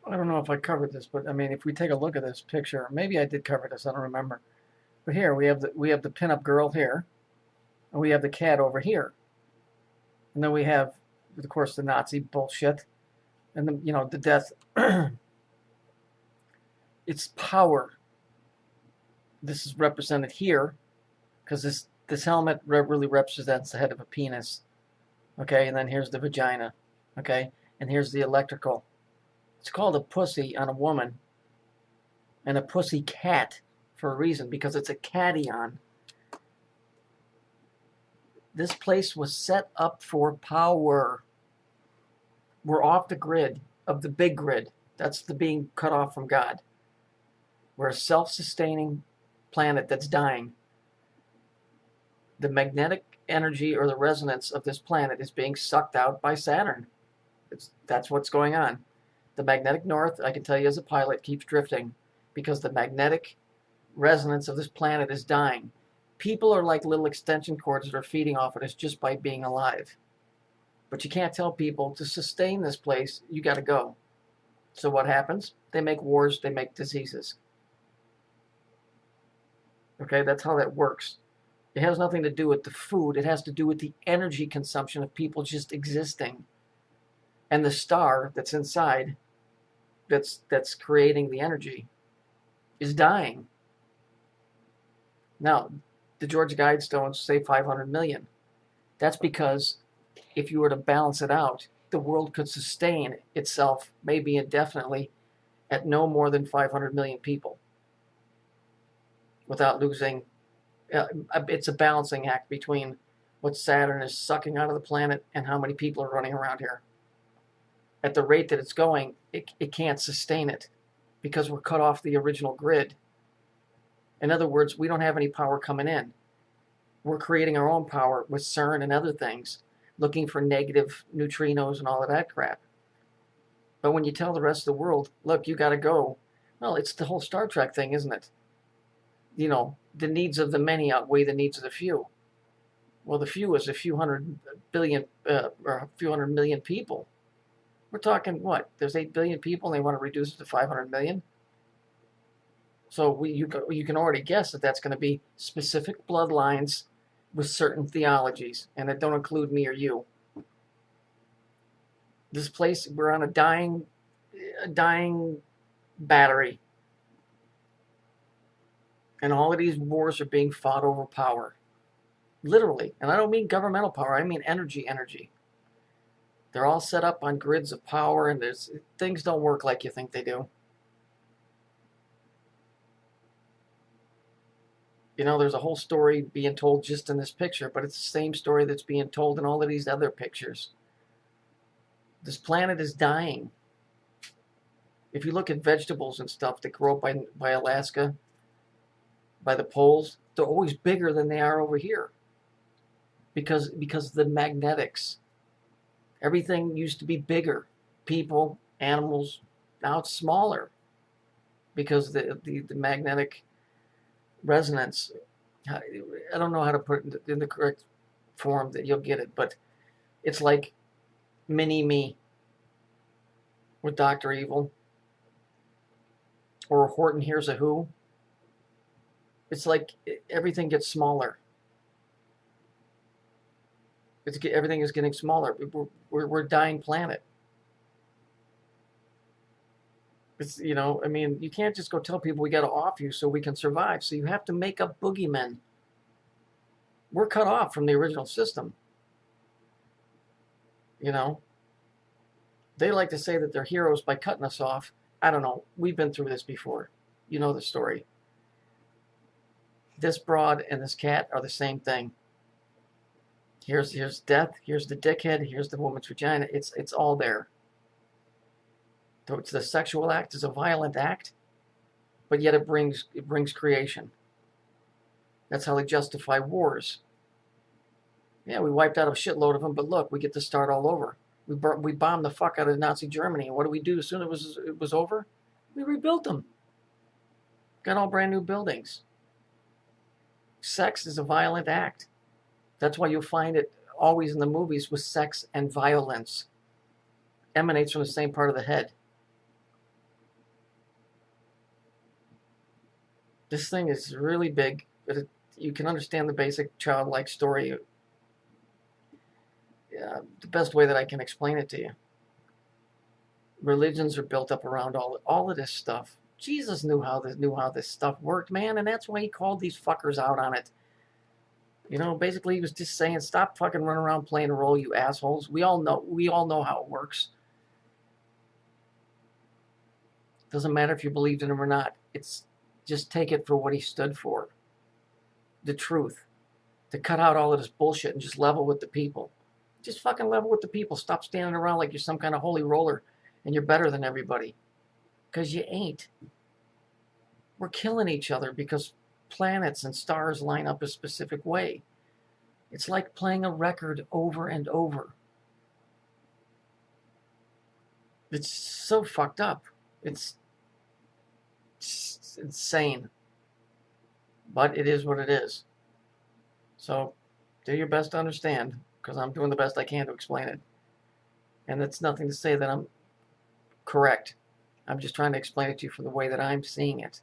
I don't know if I covered this, but I mean, if we take a look at this picture, maybe I did cover this. I don't remember. But here we have the pinup girl here, and we have the cat over here, and then we have, of course, the Nazi bullshit, and the death. It's power. This is represented here because this helmet really represents the head of a penis. Okay, and then here's the vagina. Okay, and here's the electrical. It's called a pussy on a woman and a pussy cat for a reason, because it's a cation. This place was set up for power. We're off the grid of the big grid. That's the being cut off from God. We're a self-sustaining planet that's dying. The magnetic energy or the resonance of this planet is being sucked out by Saturn. That's what's going on. The magnetic north, I can tell you as a pilot, keeps drifting because the magnetic resonance of this planet is dying. People are like little extension cords that are feeding off of us just by being alive. But you can't tell people to sustain this place, you got to go. So what happens? They make wars, they make diseases. Okay, that's how that works. It has nothing to do with the food. It has to do with the energy consumption of people just existing. And the star that's inside, that's creating the energy, is dying. Now, the Georgia Guidestones say 500 million. That's because if you were to balance it out, the world could sustain itself, maybe indefinitely, at no more than 500 million people without losing. It's a balancing act between what Saturn is sucking out of the planet and how many people are running around here. At the rate that it's going, it can't sustain it because we're cut off the original grid. In other words, we don't have any power coming in. We're creating our own power with CERN and other things, looking for negative neutrinos and all of that crap. But when you tell the rest of the world, look, you got to go, well, it's the whole Star Trek thing, isn't it? The needs of the many outweigh the needs of the few. Well, the few is a few hundred billion or a few hundred million people. We're talking what? There's 8 billion people and they want to reduce it to 500 million? So you can already guess that that's going to be specific bloodlines with certain theologies, and that don't include me or you. This place, we're on a dying battery. And all of these wars are being fought over power. Literally. And I don't mean governmental power, I mean energy. They're all set up on grids of power, and things don't work like you think they do. There's a whole story being told just in this picture, but it's the same story that's being told in all of these other pictures. This planet is dying. If you look at vegetables and stuff that grow up by Alaska, by the poles, they're always bigger than they are over here. Because of the magnetics. Everything used to be bigger. People, animals, now it's smaller. Because the magnetic resonance, I don't know how to put it in the correct form that you'll get it, but it's like mini-me with Dr. Evil or Horton Hears a Who. It's like everything gets smaller. Everything is getting smaller. We're a dying planet. You can't just go tell people we got to off you so we can survive. So you have to make up boogeymen. We're cut off from the original system. They like to say that they're heroes by cutting us off. I don't know. We've been through this before. You know the story. This broad and this cat are the same thing. Here's death. Here's the dickhead. Here's the woman's vagina. It's all there. So the sexual act is a violent act, but yet it brings creation. That's how they justify wars. Yeah, we wiped out a shitload of them, but look, we get to start all over. We bombed the fuck out of Nazi Germany, and what do we do as soon as it was over? We rebuilt them. Got all brand new buildings. Sex is a violent act. That's why you'll find it always in the movies with sex and violence. Emanates from the same part of the head. This thing is really big, but you can understand the basic childlike story the best way that I can explain it to you. Religions are built up around all of this stuff. Jesus knew how this stuff worked, man, and that's why he called these fuckers out on it. You know, basically he was just saying, stop fucking running around playing a role, you assholes. We all know how it works. Doesn't matter if you believed in him or not. It's just take it for what he stood for. The truth. To cut out all of this bullshit and just level with the people. Just fucking level with the people. Stop standing around like you're some kind of holy roller and you're better than everybody. Because you ain't. We're killing each other because planets and stars line up a specific way. It's like playing a record over and over. It's so fucked up. It's insane. But it is what it is. So do your best to understand, because I'm doing the best I can to explain it. And it's nothing to say that I'm correct. I'm just trying to explain it to you from the way that I'm seeing it.